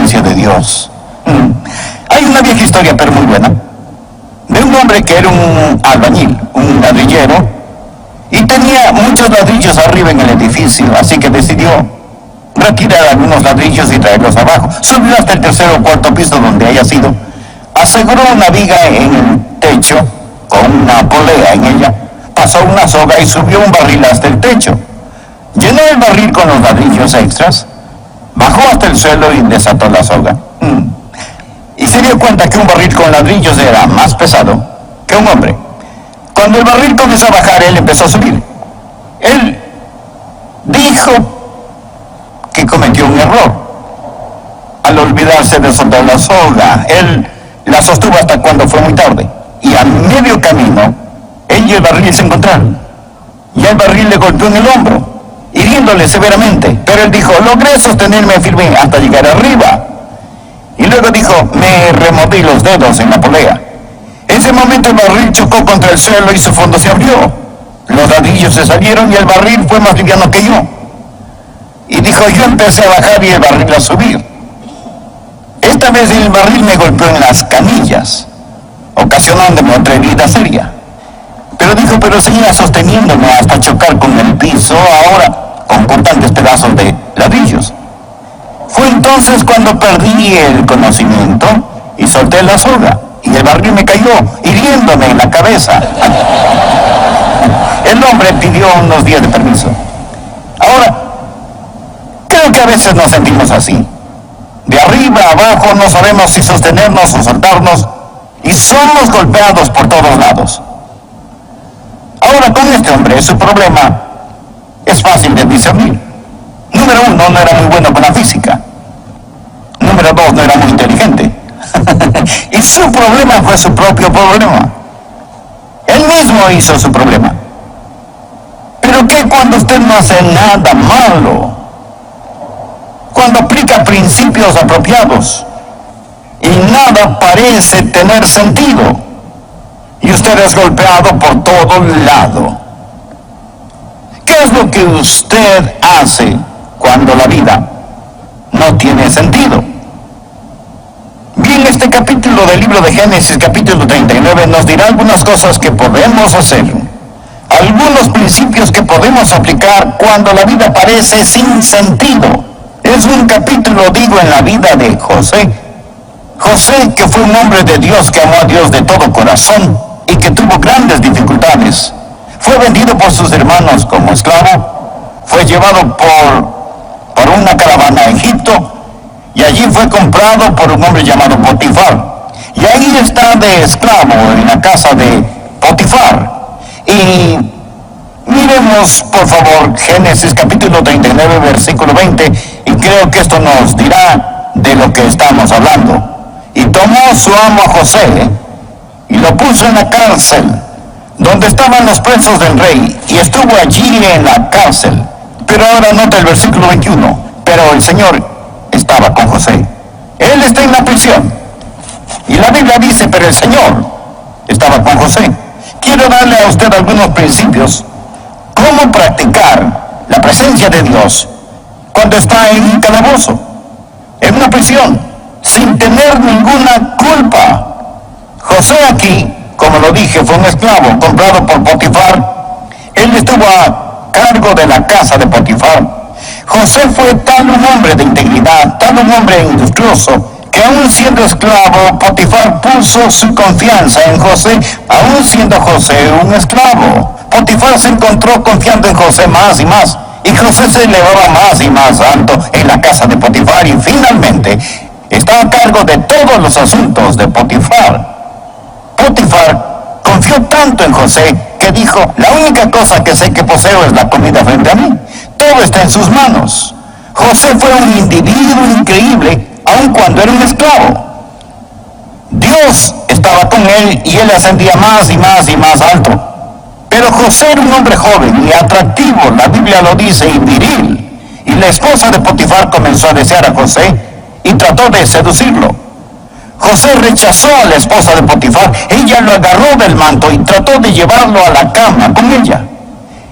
presencia de Dios. Hay una vieja historia, pero muy buena, de un hombre que era un albañil, un ladrillero, y tenía muchos ladrillos arriba en el edificio, así que decidió retirar algunos ladrillos y traerlos abajo. Subió hasta el tercer o cuarto piso donde haya sido, aseguró una viga en el techo con una polea en ella, pasó una soga y subió un barril hasta el techo. Llenó el barril con los ladrillos extras, bajó hasta el suelo y desató la soga. Y se dio cuenta que un barril con ladrillos era más pesado que un hombre. Cuando el barril comenzó a bajar, él empezó a subir. Él dijo que cometió un error al olvidarse de soltar la soga. Él la sostuvo hasta cuando fue muy tarde. Y a medio camino, él y el barril se encontraron. Y el barril le golpeó en el hombro, hiriéndole severamente. Pero él dijo, logré sostenerme firme hasta llegar arriba. Y luego dijo, me removí los dedos en la polea. En ese momento el barril chocó contra el suelo y su fondo se abrió. Los ladrillos se salieron y el barril fue más liviano que yo. Y dijo, yo empecé a bajar y el barril a subir. Esta vez el barril me golpeó en las canillas, ocasionándome otra herida seria. Pero dijo, pero seguía sosteniéndome hasta chocar con el piso, ahora con cortantes pedazos de ladrillos. Fue entonces cuando perdí el conocimiento y solté la soga, y el barril me cayó, hiriéndome en la cabeza. El hombre pidió unos días de permiso. Ahora, creo que a veces nos sentimos así. De arriba a abajo no sabemos si sostenernos o soltarnos, y somos golpeados por todos lados. Ahora, con este hombre, su problema es fácil de discernir. Número uno, no era muy bueno con la física. Número dos, no era muy inteligente. Y su problema fue su propio problema. Él mismo hizo su problema. Pero ¿qué cuando usted no hace nada malo? Cuando aplica principios apropiados y nada parece tener sentido y usted es golpeado por todo lado. ¿Qué es lo que usted hace cuando la vida no tiene sentido? Bien, este capítulo del libro de Génesis, capítulo 39, nos dirá algunas cosas que podemos hacer, algunos principios que podemos aplicar cuando la vida parece sin sentido. Es un capítulo, digo, en la vida de José. José, que fue un hombre de Dios, que amó a Dios de todo corazón y que tuvo grandes dificultades. Fue vendido por sus hermanos como esclavo, fue llevado por una caravana a Egipto, y allí fue comprado por un hombre llamado Potifar. Y ahí está de esclavo en la casa de Potifar. Y miremos, por favor, Génesis capítulo 39, versículo 20, y creo que esto nos dirá de lo que estamos hablando. Y tomó su amo a José, y lo puso en la cárcel, donde estaban los presos del rey, y estuvo allí en la cárcel. Pero ahora nota el versículo 21, pero el Señor estaba con José. Él está en la prisión. Y la Biblia dice, pero el Señor estaba con José. Quiero darle a usted algunos principios, cómo practicar la presencia de Dios cuando está en un calabozo, en una prisión, sin tener ninguna culpa. José aquí, como lo dije, fue un esclavo comprado por Potifar. Él estuvo a cargo de la casa de Potifar. José fue tal un hombre de integridad, tal un hombre industrioso, que aún siendo esclavo, Potifar puso su confianza en José, aún siendo José un esclavo. Potifar se encontró confiando en José más y más, y José se elevaba más y más alto en la casa de Potifar, y finalmente está a cargo de todos los asuntos de Potifar. Potifar confió tanto en José que dijo, la única cosa que sé que poseo es la comida frente a mí. Todo está en sus manos. José fue un individuo increíble, aun cuando era un esclavo. Dios estaba con él y él ascendía más y más y más alto. Pero José era un hombre joven y atractivo, la Biblia lo dice, y viril. Y la esposa de Potifar comenzó a desear a José y trató de seducirlo. José rechazó a la esposa de Potifar. Ella lo agarró del manto y trató de llevarlo a la cama con ella.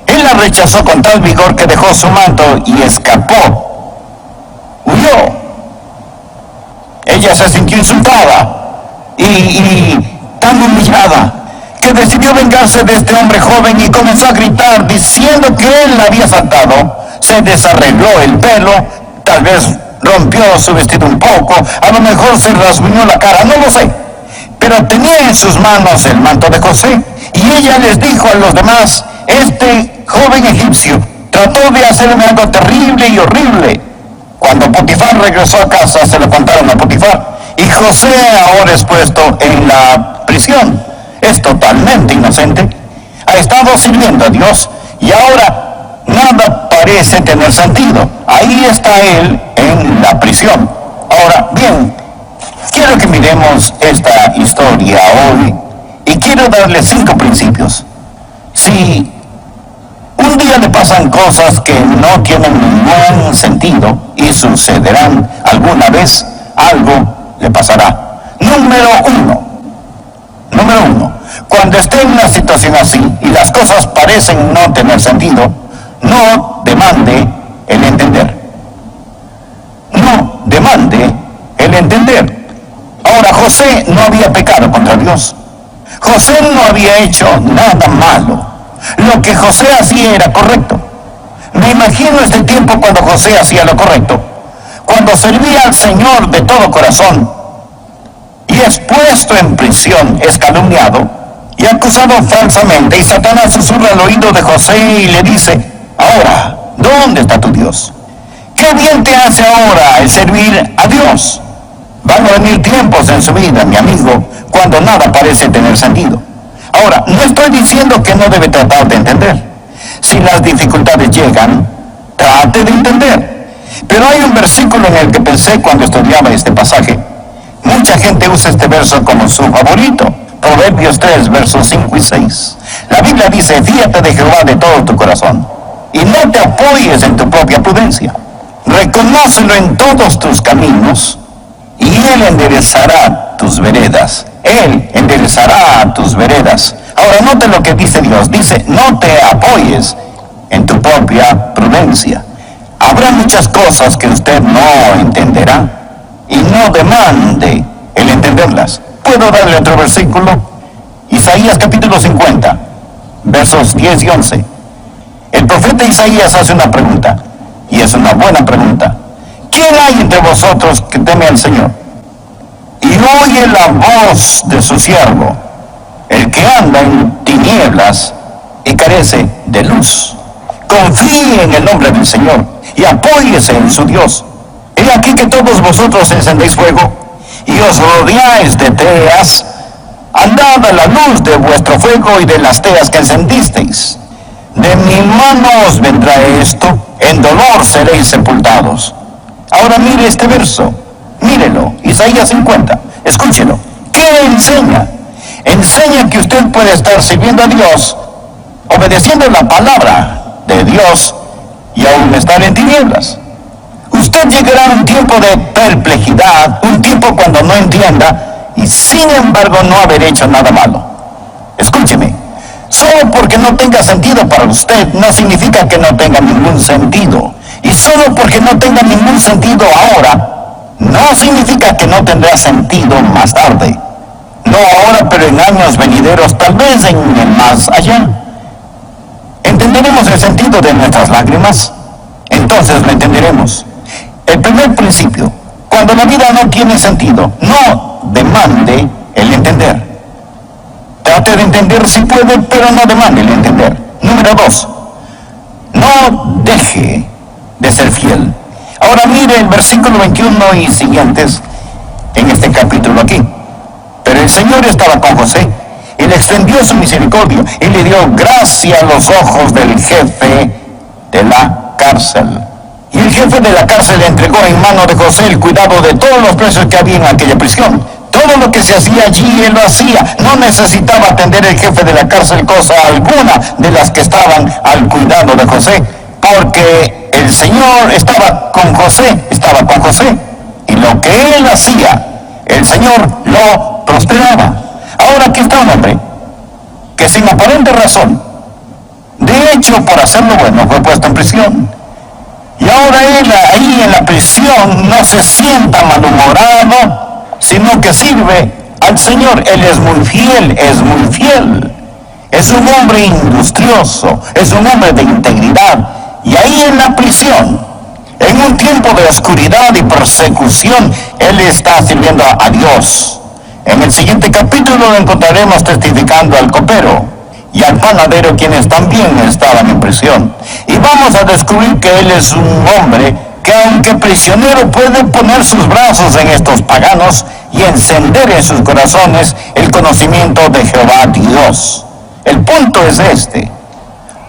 Él la rechazó con tal vigor que dejó su manto y escapó. Huyó. ella se sintió insultada y tan humillada, que decidió vengarse de este hombre joven y comenzó a gritar diciendo que él la había saltado. Se desarregló el pelo, tal vez rompió su vestido un poco, a lo mejor se rasguñó la cara, no lo sé. Pero tenía en sus manos el manto de José, y ella les dijo a los demás: este joven egipcio trató de hacerme algo terrible y horrible. Cuando Potifar regresó a casa, se lo contaron a Potifar, y José ahora es puesto en la prisión. Es totalmente inocente, ha estado sirviendo a Dios, y ahora nada parece tener sentido. Ahí está él en la prisión. Ahora, bien, quiero que miremos esta historia hoy, y quiero darle 5 principios. Si un día le pasan cosas que no tienen ningún sentido y sucederán alguna vez, algo le pasará. Número uno, cuando esté en una situación así y las cosas parecen no tener sentido, no demande el entender. No demande el entender. Ahora, José no había pecado contra Dios. José no había hecho nada malo. Lo que José hacía era correcto. Me imagino este tiempo cuando José hacía lo correcto, cuando servía al Señor de todo corazón, y es puesto en prisión, es calumniado y acusado falsamente, y Satanás susurra al oído de José y le dice: ahora, ¿dónde está tu Dios? ¿Qué bien te hace ahora el servir a Dios? Van a venir tiempos en su vida, mi amigo, cuando nada parece tener sentido. Ahora, no estoy diciendo que no debe tratar de entender. Si las dificultades llegan, trate de entender. Pero hay un versículo en el que pensé cuando estudiaba este pasaje. Mucha gente usa este verso como su favorito. Proverbios 3, versos 5 y 6. La Biblia dice: fíate de Jehová de todo tu corazón, y no te apoyes en tu propia prudencia. Reconócelo en todos tus caminos, y Él enderezará tus veredas. Él enderezará tus veredas. Ahora, note lo que dice Dios. Dice: no te apoyes en tu propia prudencia. Habrá muchas cosas que usted no entenderá, y no demande el entenderlas. ¿Puedo darle otro versículo? Isaías capítulo 50, versos 10 y 11. El profeta Isaías hace una pregunta, y es una buena pregunta. ¿Quién hay entre vosotros que teme al Señor y oye la voz de su siervo, el que anda en tinieblas y carece de luz? Confíe en el nombre del Señor y apóyese en su Dios. He aquí que todos vosotros encendéis fuego y os rodeáis de teas. Andad a la luz de vuestro fuego y de las teas que encendisteis. De mi mano os vendrá esto, en dolor seréis sepultados. Ahora mire este verso, mírelo, Isaías 50, escúchelo. ¿Qué enseña? Enseña que usted puede estar sirviendo a Dios, obedeciendo la palabra de Dios, y aún estar en tinieblas. Usted llegará a un tiempo de perplejidad, un tiempo cuando no entienda, y sin embargo no haber hecho nada malo. Escúcheme, solo porque no tenga sentido para usted no significa que no tenga ningún sentido. Y solo porque no tenga ningún sentido ahora, no significa que no tendrá sentido más tarde. No ahora, pero en años venideros, tal vez en el más allá. ¿Entenderemos el sentido de nuestras lágrimas? Entonces lo entenderemos. El primer principio: cuando la vida no tiene sentido, no demande el entender. Trate de entender si puede, pero no demande el entender. Número 2, no deje de ser fiel. Ahora mire el versículo 21 y siguientes en este capítulo aquí. Pero el Señor estaba con José y le extendió su misericordia y le dio gracia a los ojos del jefe de la cárcel. Y el jefe de la cárcel le entregó en mano de José el cuidado de todos los presos que había en aquella prisión. Todo lo que se hacía allí, él lo hacía. No necesitaba atender el jefe de la cárcel cosa alguna de las que estaban al cuidado de José, porque el Señor estaba con José. Y lo que él hacía, el Señor lo prosperaba. Ahora aquí está un hombre que sin aparente razón, de hecho por hacer lo bueno, fue puesto en prisión. Y ahora él ahí en la prisión no se sienta malhumorado, sino que sirve al Señor. Él es muy fiel, es muy fiel. Es un hombre industrioso, es un hombre de integridad. Y ahí en la prisión, en un tiempo de oscuridad y persecución, él está sirviendo a Dios. En el siguiente capítulo lo encontraremos testificando al copero y al panadero, quienes también estaban en prisión. Y vamos a descubrir que él es un hombre que, aunque prisionero, puede poner sus brazos en estos paganos y encender en sus corazones el conocimiento de Jehová Dios. El punto es este: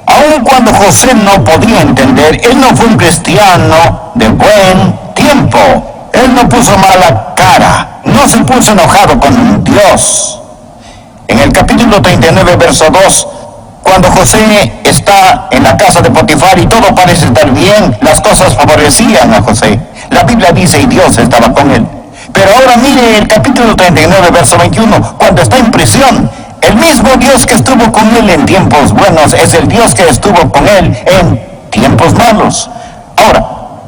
aun cuando José no podía entender, él no fue un cristiano de buen tiempo. Él no puso mala cara, no se puso enojado con Dios. En el capítulo 39, verso 2, cuando José está en la casa de Potifar y todo parece estar bien, las cosas favorecían a José. La Biblia dice, y Dios estaba con él. Pero ahora mire el capítulo 39, verso 21, cuando está en prisión. El mismo Dios que estuvo con él en tiempos buenos es el Dios que estuvo con él en tiempos malos. Ahora,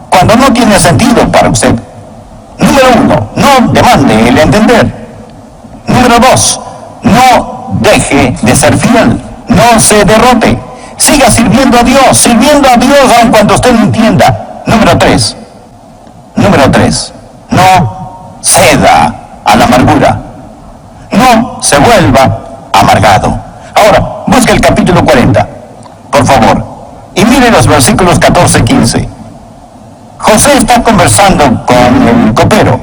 cuando no tiene sentido para usted, número 1, no demande el entender. Número 2, no deje de ser fiel, no se derrote, siga sirviendo a Dios aun cuando usted no entienda. Número 3, no ceda a la amargura, no se vuelva amargado. Ahora, busque el capítulo 40, por favor, y mire los versículos 14 y 15. José está conversando con el copero.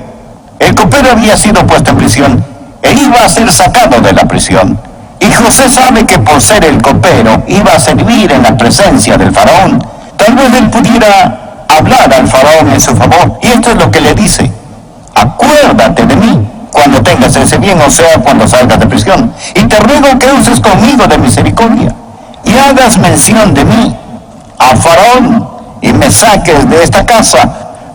El copero había sido puesto en prisión e iba a ser sacado de la prisión. Y José sabe que por ser el copero iba a servir en la presencia del faraón. Tal vez él pudiera hablar al faraón en su favor. Y esto es lo que le dice: acuérdate de mí cuando tengas ese bien, o sea, cuando salgas de prisión. Y te ruego que uses conmigo de misericordia y hagas mención de mí a Faraón y me saques de esta casa,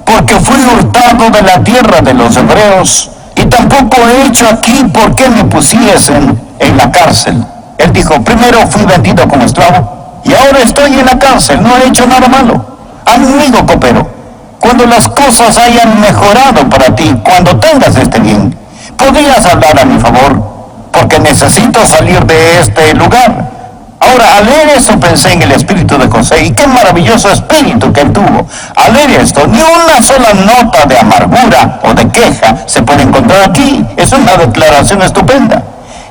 porque fui hurtado de la tierra de los hebreos y tampoco he hecho aquí por qué me pusiesen en la cárcel. Él dijo, primero fui vendido como esclavo y ahora estoy en la cárcel, no he hecho nada malo. Amigo copero, cuando las cosas hayan mejorado para ti, cuando tengas este bien, podrías hablar a mi favor, porque necesito salir de este lugar. Ahora, al leer eso pensé en el espíritu de José, y qué maravilloso espíritu que él tuvo. Al leer esto, ni una sola nota de amargura o de queja se puede encontrar aquí. Es una declaración estupenda.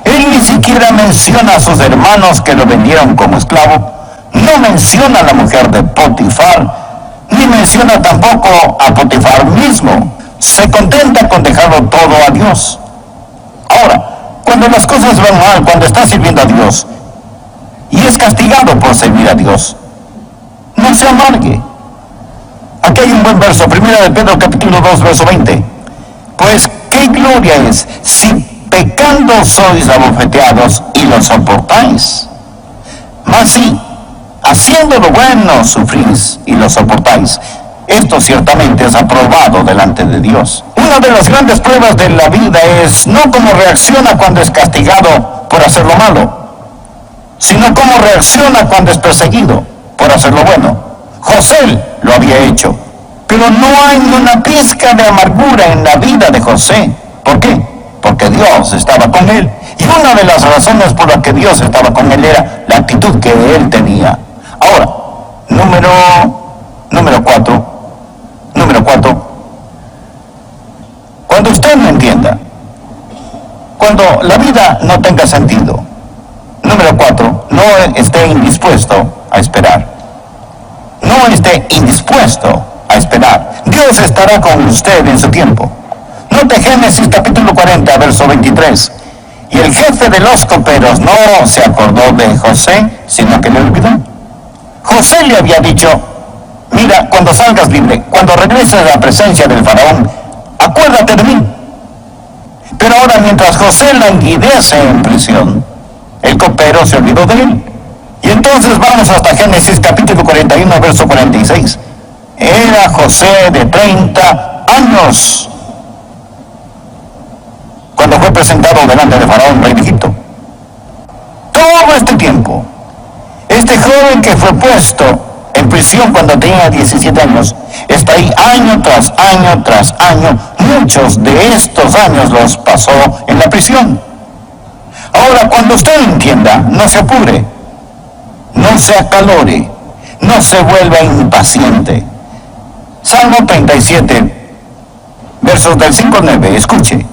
Él ni siquiera menciona a sus hermanos que lo vendieron como esclavo, no menciona a la mujer de Potifar, ni menciona tampoco a Potifar mismo. Se contenta con dejarlo todo a Dios. Ahora, cuando las cosas van mal, cuando está sirviendo a Dios y es castigado por servir a Dios, no se amargue. Aquí hay un buen verso, 1 de Pedro capítulo 2, verso 20. Pues qué gloria es si pecando sois abofeteados y lo soportáis. Mas si haciendo lo bueno sufrís y lo soportáis, esto ciertamente es aprobado delante de Dios. Una de las grandes pruebas de la vida es no cómo reacciona cuando es castigado por hacer lo malo, sino cómo reacciona cuando es perseguido por hacer lo bueno. José lo había hecho, pero no hay una pizca de amargura en la vida de José. ¿Por qué? Porque Dios estaba con él. Y una de las razones por las que Dios estaba con él era la actitud que él tenía. Ahora, número 4. Cuando usted no entienda, cuando la vida no tenga sentido. Número 4, no esté indispuesto a esperar. No esté indispuesto a esperar. Dios estará con usted en su tiempo. Note Génesis capítulo 40, verso 23. Y el jefe de los coperos no se acordó de José, sino que le olvidó. José le había dicho, mira, cuando salgas libre, cuando regreses a la presencia del faraón, acuérdate de mí. Pero ahora, mientras José languidece en prisión, el copero se olvidó de él. Y entonces vamos hasta Génesis capítulo 41, verso 46. Era José de 30 años cuando fue presentado delante de Faraón, rey de Egipto. Todo este tiempo, este joven que fue puesto en prisión cuando tenía 17 años, está ahí año tras año tras año, muchos de estos años los pasó en la prisión. Ahora, cuando usted entienda, no se apure, no se acalore, no se vuelva impaciente. Salmo 37, versos del 5 al 9, escuche.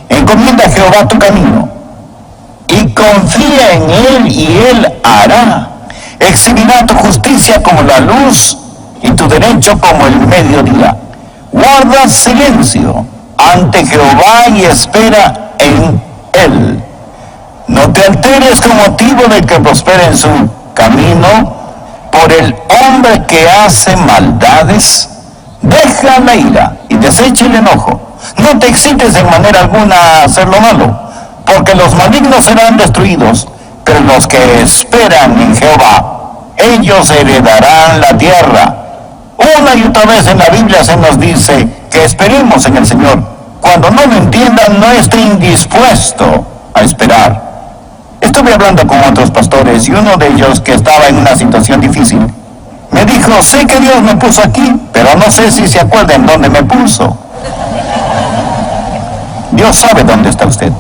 Encomienda a Jehová tu camino y confía en Él y Él hará. Exhibirá tu justicia como la luz y tu derecho como el mediodía. Guarda silencio ante Jehová y espera en Él. No te alteres con motivo de que prospere en su camino por el hombre que hace maldades. Deja la ira y desecha el enojo. No te excites en manera alguna a hacer lo malo, porque los malignos serán destruidos, pero los que esperan en Jehová, ellos heredarán la tierra. Una y otra vez en la Biblia se nos dice que esperemos en el Señor. Cuando no lo entiendan, no esté indispuesto a esperar. Estuve hablando con otros pastores y uno de ellos, que estaba en una situación difícil, me dijo: sé que Dios me puso aquí, pero no sé si se acuerdan dónde me puso. Dios sabe dónde está usted.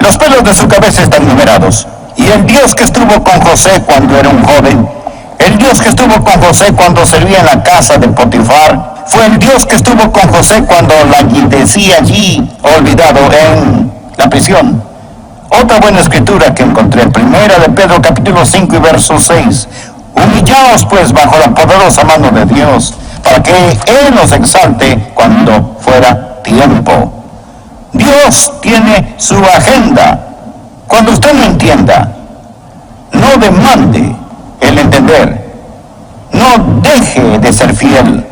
Los pelos de su cabeza están numerados. Y el Dios que estuvo con José cuando era un joven, el Dios que estuvo con José cuando servía en la casa de Potifar, fue el Dios que estuvo con José cuando la decía allí, olvidado, en la prisión. Otra buena escritura que encontré, primera de Pedro capítulo 5 y verso 6. Humillaos pues bajo la poderosa mano de Dios, para que Él os exalte cuando fuera tiempo. Dios tiene su agenda. Cuando usted no entienda, no demande el entender. No deje de ser fiel.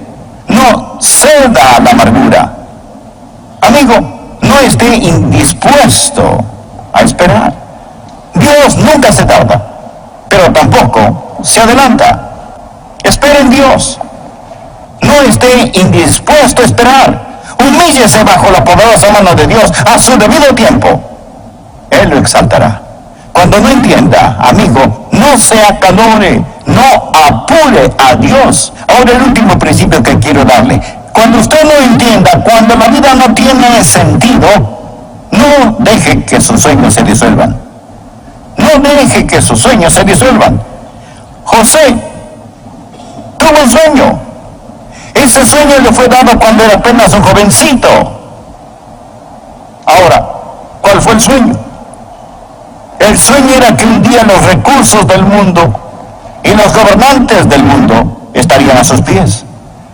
No ceda a la amargura. Amigo, no esté indispuesto a esperar. Dios nunca se tarda, pero tampoco se adelanta. Espere en Dios. No esté indispuesto a esperar. Humíllese bajo la poderosa mano de Dios a su debido tiempo. Él lo exaltará. Cuando no entienda, amigo, no se acalore, no apure a Dios. Ahora el último principio que quiero darle. Cuando usted no entienda, cuando la vida no tiene sentido, no deje que sus sueños se disuelvan. No deje que sus sueños se disuelvan. José tuvo un sueño. Ese sueño le fue dado cuando era apenas un jovencito. Ahora, ¿cuál fue el sueño? El sueño era que un día los recursos del mundo y los gobernantes del mundo estarían a sus pies.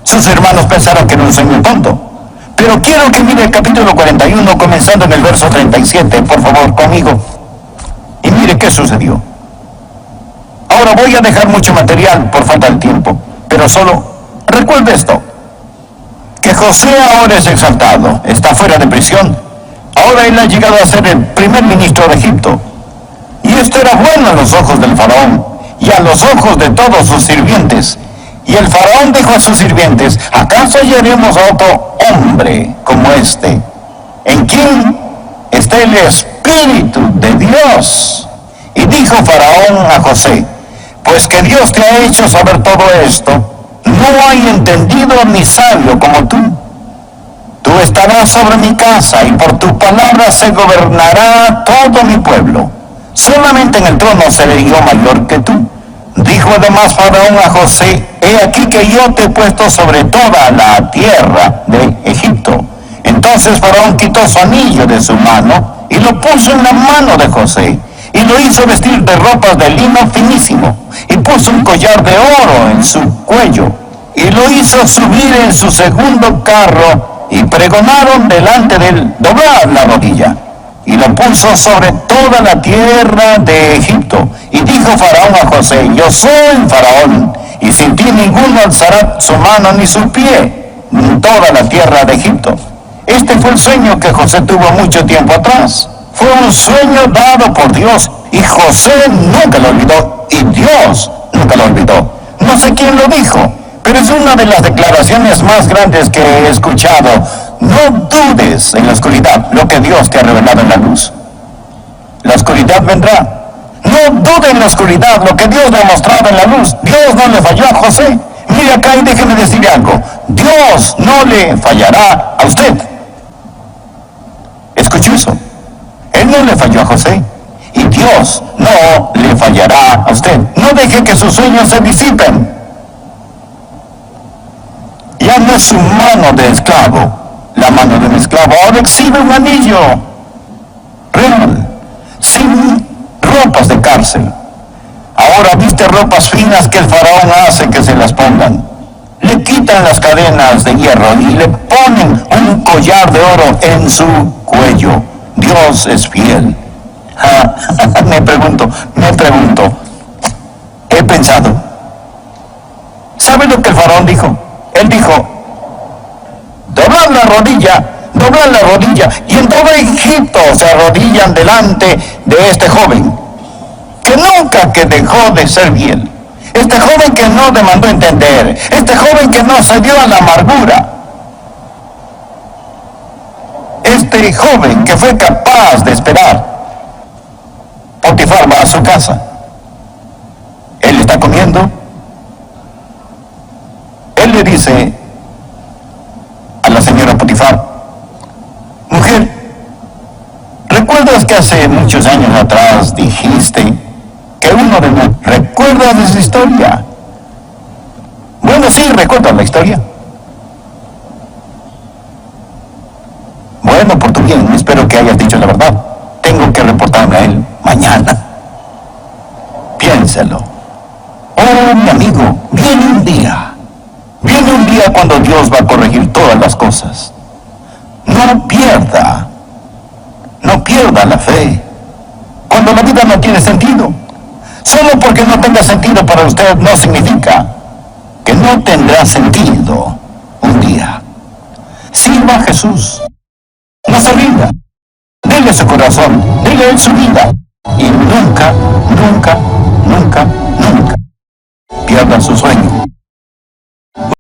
Sus hermanos pensaron que era un sueño tonto. Pero quiero que mire el capítulo 41, comenzando en el verso 37, por favor, conmigo. Y mire qué sucedió. Ahora voy a dejar mucho material por falta de tiempo, pero solo recuerde esto, que José ahora es exaltado, está fuera de prisión. Ahora él ha llegado a ser el primer ministro de Egipto. Y esto era bueno a los ojos del faraón y a los ojos de todos sus sirvientes. Y el faraón dijo a sus sirvientes: ¿acaso hallaremos a otro hombre como este, en quien está el Espíritu de Dios? Y dijo Faraón a José: pues que Dios te ha hecho saber todo esto, no hay entendido ni sabio como tú. Tú estarás sobre mi casa y por tu palabra se gobernará todo mi pueblo. Solamente en el trono seré yo mayor que tú. Dijo además Faraón a José: he aquí que yo te he puesto sobre toda la tierra de Egipto. Entonces Faraón quitó su anillo de su mano y lo puso en la mano de José, y lo hizo vestir de ropas de lino finísimo, y puso un collar de oro en su cuello, y lo hizo subir en su segundo carro, y pregonaron delante de él: doblad la rodilla. Y lo puso sobre toda la tierra de Egipto. Y dijo Faraón a José: yo soy Faraón, y sin ti ninguno alzará su mano ni su pie en toda la tierra de Egipto. Este fue el sueño que José tuvo mucho tiempo atrás. Fue un sueño dado por Dios, y José nunca lo olvidó, y Dios nunca lo olvidó. No sé quién lo dijo, pero es una de las declaraciones más grandes que he escuchado. No dudes en la oscuridad lo que Dios te ha revelado en la luz. La oscuridad vendrá. No dude en la oscuridad lo que Dios le ha mostrado en la luz. Dios no le falló a José. Mire acá y déjeme decirle algo. Dios no le fallará a usted. Escuchó eso. Él no le falló a José. Y Dios no le fallará a usted. No deje que sus sueños se disipen. Ya no es su mano de esclavo, la mano de un esclavo. Ahora exhibe un anillo real, sin ropas de cárcel. Ahora viste ropas finas que el faraón hace que se las pongan. Le quitan las cadenas de hierro y le ponen un collar de oro en su cuello. Dios es fiel. Me pregunto, he pensado. ¿Sabe lo que el faraón dijo? Él dijo, doblad la rodilla, y en todo Egipto se arrodillan delante de este joven, que nunca que dejó de ser fiel, este joven que no demandó entender, este joven que no cedió a la amargura, este joven que fue capaz de esperar. Potifar va a su casa, él está comiendo, él le dice a la señora Potifar, mujer, ¿recuerdas que hace muchos años atrás dijiste que uno de nosotros... ¿Recuerdas esa historia? Bueno, sí, recuerdo la historia. Bueno, por tu bien, espero que hayas dicho la verdad. Tengo que reportarme a él mañana. Piénselo. Oh, mi amigo, viene un día cuando Dios va a corregir todas las cosas. No pierda la fe. Cuando la vida no tiene sentido, solo porque no tenga sentido para usted no significa que no tendrá sentido un día. Sirva a Jesús. No se rinda. Dele su corazón, dele su vida. Y nunca pierda su sueño.